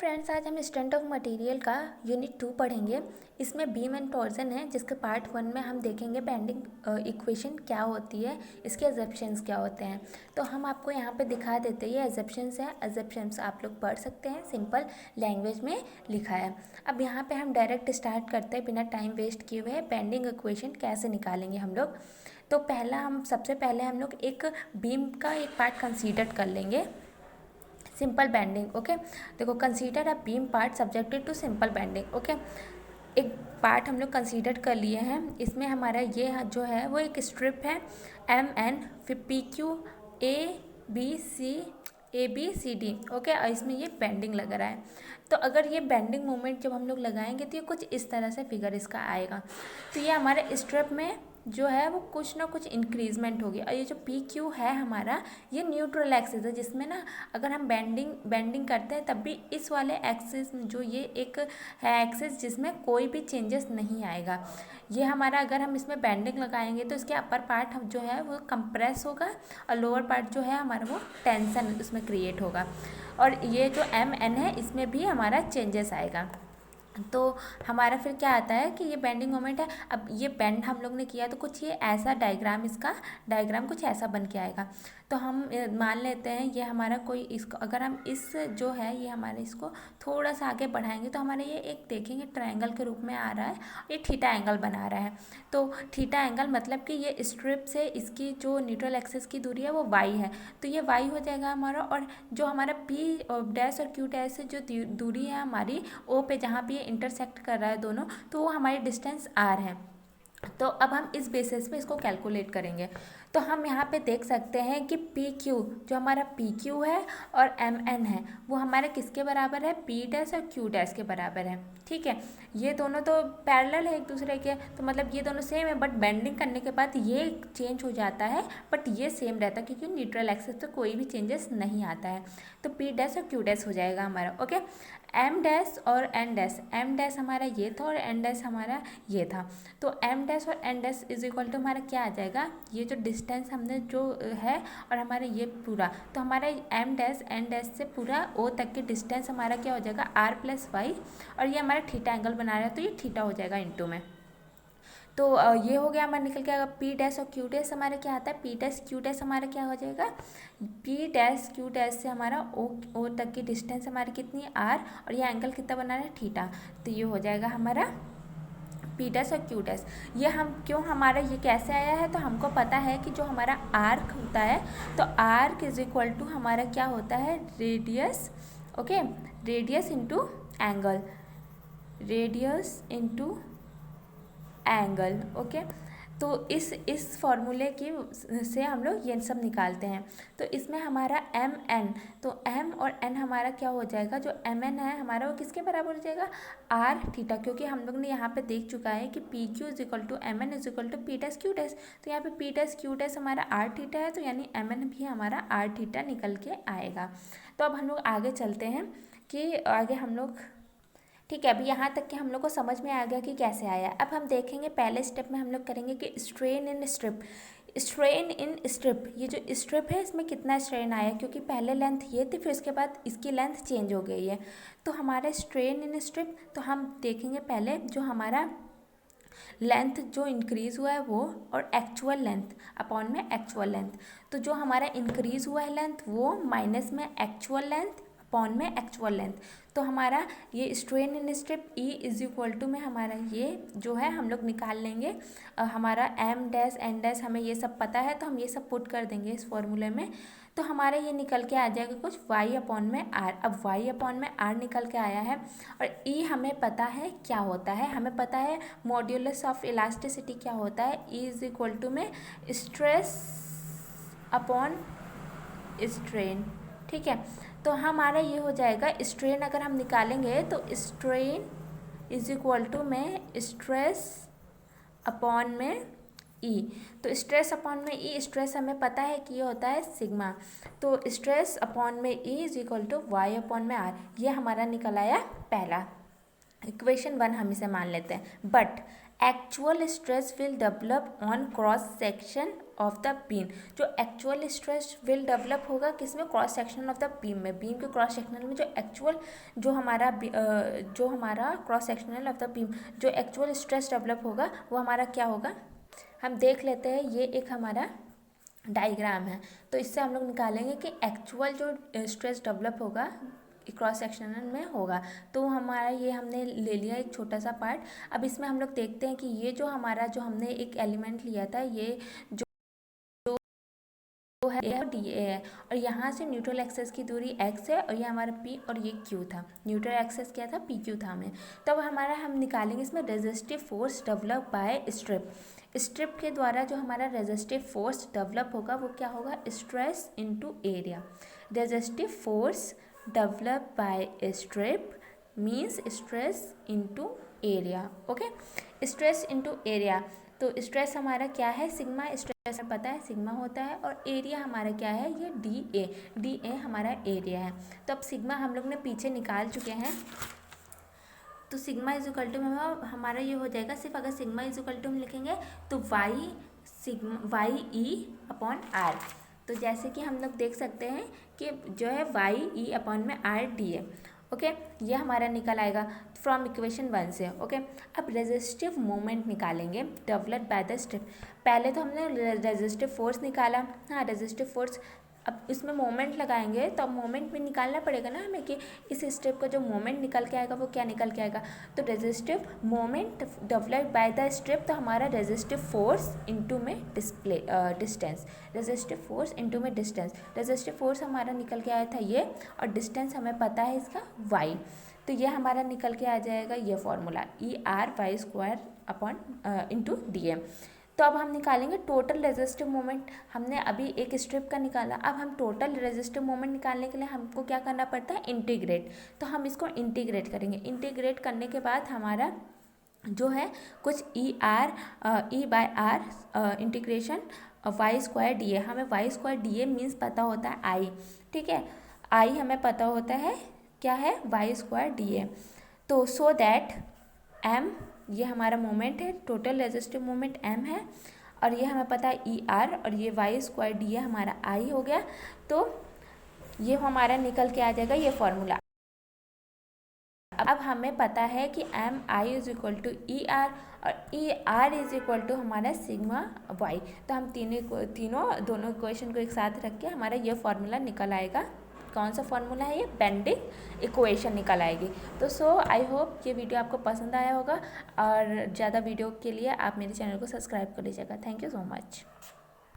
Friends, आज हम strength of material का यूनिट 2 पढ़ेंगे। इसमें बीम एंड टॉर्जन है, जिसके पार्ट 1 में हम देखेंगे बेंडिंग इक्वेशन क्या होती है, इसके एजम्पशंस क्या होते हैं। तो हम आपको यहाँ पे दिखा देते हैं, ये एजम्पशंस है। एजम्पशंस आप लोग पढ़ सकते हैं, सिंपल लैंग्वेज में लिखा है। अब यहाँ पे हम डायरेक्ट स्टार्ट करते हैं बिना टाइम वेस्ट किए हुए। बेंडिंग इक्वेशन कैसे निकालेंगे हम लोग। तो सबसे पहले हम लोग एक बीम का एक पार्ट कंसीडर कर लेंगे, सिंपल बेंडिंग। ओके, देखो, consider a beam part subjected to simple bending. Okay, एक पार्ट हम लोग कंसीडर कर लिए हैं। इसमें हमारा ये जो है वो एक स्ट्रिप है MN, फिर PQ ABCD। ओके, और इसमें ये बेंडिंग लग रहा है। तो अगर ये बेंडिंग मोमेंट जब हम लोग लगाएंगे तो ये कुछ इस तरह से फिगर इसका आएगा। तो ये हमारे स्ट्रिप में जो है वो कुछ ना कुछ इंक्रीजमेंट होगी। और ये जो PQ है हमारा, ये न्यूट्रल एक्सिस है, जिसमें ना अगर हम बेंडिंग करते हैं तब भी इस वाले एक्सिस में जो ये एक है एक्सिस जिसमें कोई भी चेंजेस नहीं आएगा। ये हमारा अगर हम इसमें बेंडिंग लगाएंगे तो इसके अपर पार्ट जो है वो कंप्रेस होगा और लोअर पार्ट जो है हमारा वो टेंशन उसमें क्रिएट होगा। और ये जो MN है इसमें भी हमारा चेंजेस आएगा। तो हमारा फिर क्या आता है कि ये बेंडिंग मोमेंट है। अब ये बेंड हम लोग ने किया तो कुछ ये ऐसा डायग्राम, इसका डायग्राम कुछ ऐसा बन के आएगा। तो हम मान लेते हैं ये हमारा कोई, इसको अगर हम इस जो है ये हमारे इसको थोड़ा सा आगे बढ़ाएंगे तो हमारे ये एक देखेंगे ट्रायंगल के रूप में आ रहा है, ये थीटा एंगल बना रहा है। तो थीटा एंगल मतलब कि ये स्ट्रिप से इसकी जो न्यूट्रल एक्सिस की दूरी है वो y है, तो ये y हो जाएगा हमारा। और जो हमारा P डैश और Q डैश से जो दूरी है हमारी O पे, जहाँ पे ये इंटरसेक्ट कर रहा है दोनों, तो वो हमारी डिस्टेंस r है। तो अब हम इस बेसिस पे इसको कैलकुलेट करेंगे। तो हम यहाँ पे देख सकते हैं कि PQ, जो हमारा PQ है और MN है, वो हमारे किसके बराबर है, P डैश और Q डैश के बराबर है। ठीक है, ये दोनों तो पैरेलल है एक दूसरे के, तो मतलब ये दोनों सेम है। बट बेंडिंग करने के बाद ये चेंज हो जाता है, बट ये सेम रहता है क्योंकि न्यूट्रल एक्सिस पे कोई भी चेंजेस नहीं आता है। तो P डैश और Q डैश हो जाएगा हमारा। ओके, M डैश और N डैश, M डैश हमारा ये था और N डैश हमारा ये था। तो M डैश और N dash is equal to हमारा क्या आ जाएगा, ये जो डिस्टेंस हमने जो है और हमारे ये पूरा, तो हमारा M डैश N डैश से पूरा O तक की डिस्टेंस हमारा क्या हो जाएगा, R प्लस वाई। और ये हमारा थीटा एंगल बना रहा है तो ये थीटा हो जाएगा इंटू में। तो ये हो गया हमारा निकल के आएगा। P डैश और Q डैश हमारा क्या आता है, P डैश Q डैश हमारा क्या हो जाएगा, P डैश Q डैश से हमारा O तक की डिस्टेंस हमारी कितनी है, R, और ये एंगल कितना बना रहा है, थीटा। तो ये हो जाएगा हमारा P डैश और Q डैश। ये हम क्यों, हमारा ये कैसे आया है, तो हमको पता है कि जो हमारा आर्क होता है, तो आर्क इज इक्वल टू हमारा क्या होता है, radius. Okay, radius into angle, radius into angle. Okay, तो इस फॉर्मूले की से हम लोग ये सब निकालते हैं। तो इसमें हमारा MN, तो M और N हमारा क्या हो जाएगा, जो MN है हमारा वो किसके बराबर हो जाएगा, R थीटा। क्योंकि हम लोग ने यहाँ पे देख चुका है कि PQ is equal to MN is equal to P dash Q dash. तो यहाँ पे P डैश Q डैश हमारा R थीटा है, तो यानी MN भी हमारा R थीटा निकल के आएगा। तो अब हम लोग आगे चलते हैं कि आगे हम लोग, ठीक है, अभी यहाँ तक कि हम लोग को समझ में आ गया कि कैसे आया। अब हम देखेंगे पहले स्टेप में हम लोग करेंगे कि strain in strip. Strain in strip, ये जो स्ट्रिप है इसमें कितना स्ट्रेन आया, क्योंकि पहले लेंथ ये थी, फिर उसके बाद इसकी लेंथ चेंज हो गई है। तो हमारा स्ट्रेन इन स्ट्रिप, तो हम देखेंगे पहले जो हमारा लेंथ जो इंक्रीज़ हुआ है वो, और एक्चुअल लेंथ अपॉन में एक्चुअल लेंथ। तो जो हमारा इंक्रीज़ हुआ है लेंथ वो माइनस में एक्चुअल लेंथ अपॉन में एक्चुअल लेंथ। तो हमारा ये strain in strip E is equal to में हमारा ये जो है हम लोग निकाल लेंगे। हमारा M डैश N डैश हमें ये सब पता है, तो हम ये सब पुट कर देंगे इस फॉर्मूले में। तो हमारे ये निकल के आ जाएगा कुछ y अपॉन में r। अब y अपॉन में r निकल के आया है, और E हमें पता है क्या होता है, हमें पता है मॉड्यूलस ऑफ इलास्टिसिटी क्या होता है, E इज इक्वल टू में स्ट्रेस अपॉन स्ट्रेन। ठीक है, तो हमारा ये हो जाएगा स्ट्रेन, अगर हम निकालेंगे तो स्ट्रेन इज इक्वल टू में स्ट्रेस अपॉन में E। तो स्ट्रेस अपॉन में E, स्ट्रेस हमें पता है कि ये होता है सिग्मा। तो स्ट्रेस अपॉन में E is equal to y upon में R। ये हमारा निकल आया पहला, इक्वेशन 1 हम इसे मान लेते हैं। But actual stress will develop on cross section of the beam, जो एक्चुअल स्ट्रेस विल डेवलप होगा किसमें, cross section of the beam में, बीम के क्रॉस सेक्शनल में जो एक्चुअल जो हमारा cross sectional of the beam जो एक्चुअल स्ट्रेस डेवलप होगा वो हमारा क्या होगा, हम देख लेते हैं। ये एक हमारा डायग्राम है, तो इससे हम लोग निकालेंगे कि एक्चुअल जो स्ट्रेस डेवलप होगा क्रॉस सेक्शनल में होगा। तो हमारा ये हमने ले लिया एक छोटा सा पार्ट। अब इसमें हम लोग देखते हैं कि ये जो हमारा जो हमने एक एलिमेंट लिया था, ये जो है डी ए है, और यहाँ से न्यूट्रल एक्सेस की दूरी x है, और ये हमारा p और ये q था। न्यूट्रल एक्सेस क्या था, पी क्यू था हमें। तो अब हमारा हम निकालेंगे इसमें resistive force develop by strip. Strip के द्वारा जो हमारा रेजिस्टिव फोर्स डेवलप होगा वो क्या होगा, stress into area. Resistive force develop by strip means stress into area. Okay, stress into area. तो स्ट्रेस हमारा क्या है, सिग्मा स्ट्रेस पता है सिग्मा होता है, और एरिया हमारा क्या है, ये डी ए हमारा एरिया है। तो अब सिग्मा हम लोग ने पीछे निकाल चुके हैं, तो सिग्मा इज इक्वल टू हमारा ये हो जाएगा, सिर्फ अगर सिग्मा इज इक्वल टू हम लिखेंगे तो वाई ई अपॉन आर। तो जैसे कि हम लोग देख सकते हैं कि जो है वाई ई अपॉन में आर डी है। ओके, ये हमारा निकल आएगा फ्रॉम इक्वेशन 1 से। ओके, अब रेजिस्टिव मोमेंट निकालेंगे डेवलप्ड बाय द स्ट्रिप। पहले तो हमने रेजिस्टिव फोर्स निकाला, हाँ रेजिस्टिव फोर्स। अब इसमें मोमेंट लगाएंगे तो अब मोमेंट भी निकालना पड़ेगा ना हमें कि इस स्टेप का जो मोमेंट निकल के आएगा वो क्या निकल के आएगा। तो resistive moment developed by the strip, तो हमारा रेजिस्टिव फोर्स इनटू में डिस्टेंस, रेजिस्टिव फोर्स इनटू में डिस्टेंस। रेजिस्टिव फोर्स हमारा निकल के आया था ये, और डिस्टेंस हमें पता है इसका y। तो ये हमारा निकल के आ जाएगा ये formula ER/y² upon into D. तो अब हम निकालेंगे टोटल रेजिस्टिव मोमेंट। हमने अभी एक स्ट्रिप का निकाला, अब हम टोटल रेजिस्टिव मोमेंट निकालने के लिए हमको क्या करना पड़ता है, इंटीग्रेट। तो हम इसको इंटीग्रेट करेंगे। इंटीग्रेट करने के बाद हमारा जो है कुछ E/R integration y² D A. हमें y² डी ए मीन्स पता होता है आई, ठीक है, आई हमें पता होता है क्या है, y² डी ए। तो सो दैट m ये हमारा मोमेंट है, टोटल रेजिस्टिव मोमेंट m है, और ये हमें पता है ER, और ये y² डी ए हमारा I हो गया। तो ये हमारा निकल के आ जाएगा ये फॉर्मूला। अब हमें पता है कि MI is equal to ER, और ER इज इक्वल टू हमारा सिग्मा y। तो हम दोनों इक्वेशन को एक साथ रख के हमारा ये फॉर्मूला निकल आएगा। कौन सा फॉर्मूला है ये, बेंडिंग इक्वेशन निकल आएगी। तो सो आई होप ये वीडियो आपको पसंद आया होगा, और ज़्यादा वीडियो के लिए आप मेरे चैनल को सब्सक्राइब कर लीजिएगा। Thank you so much.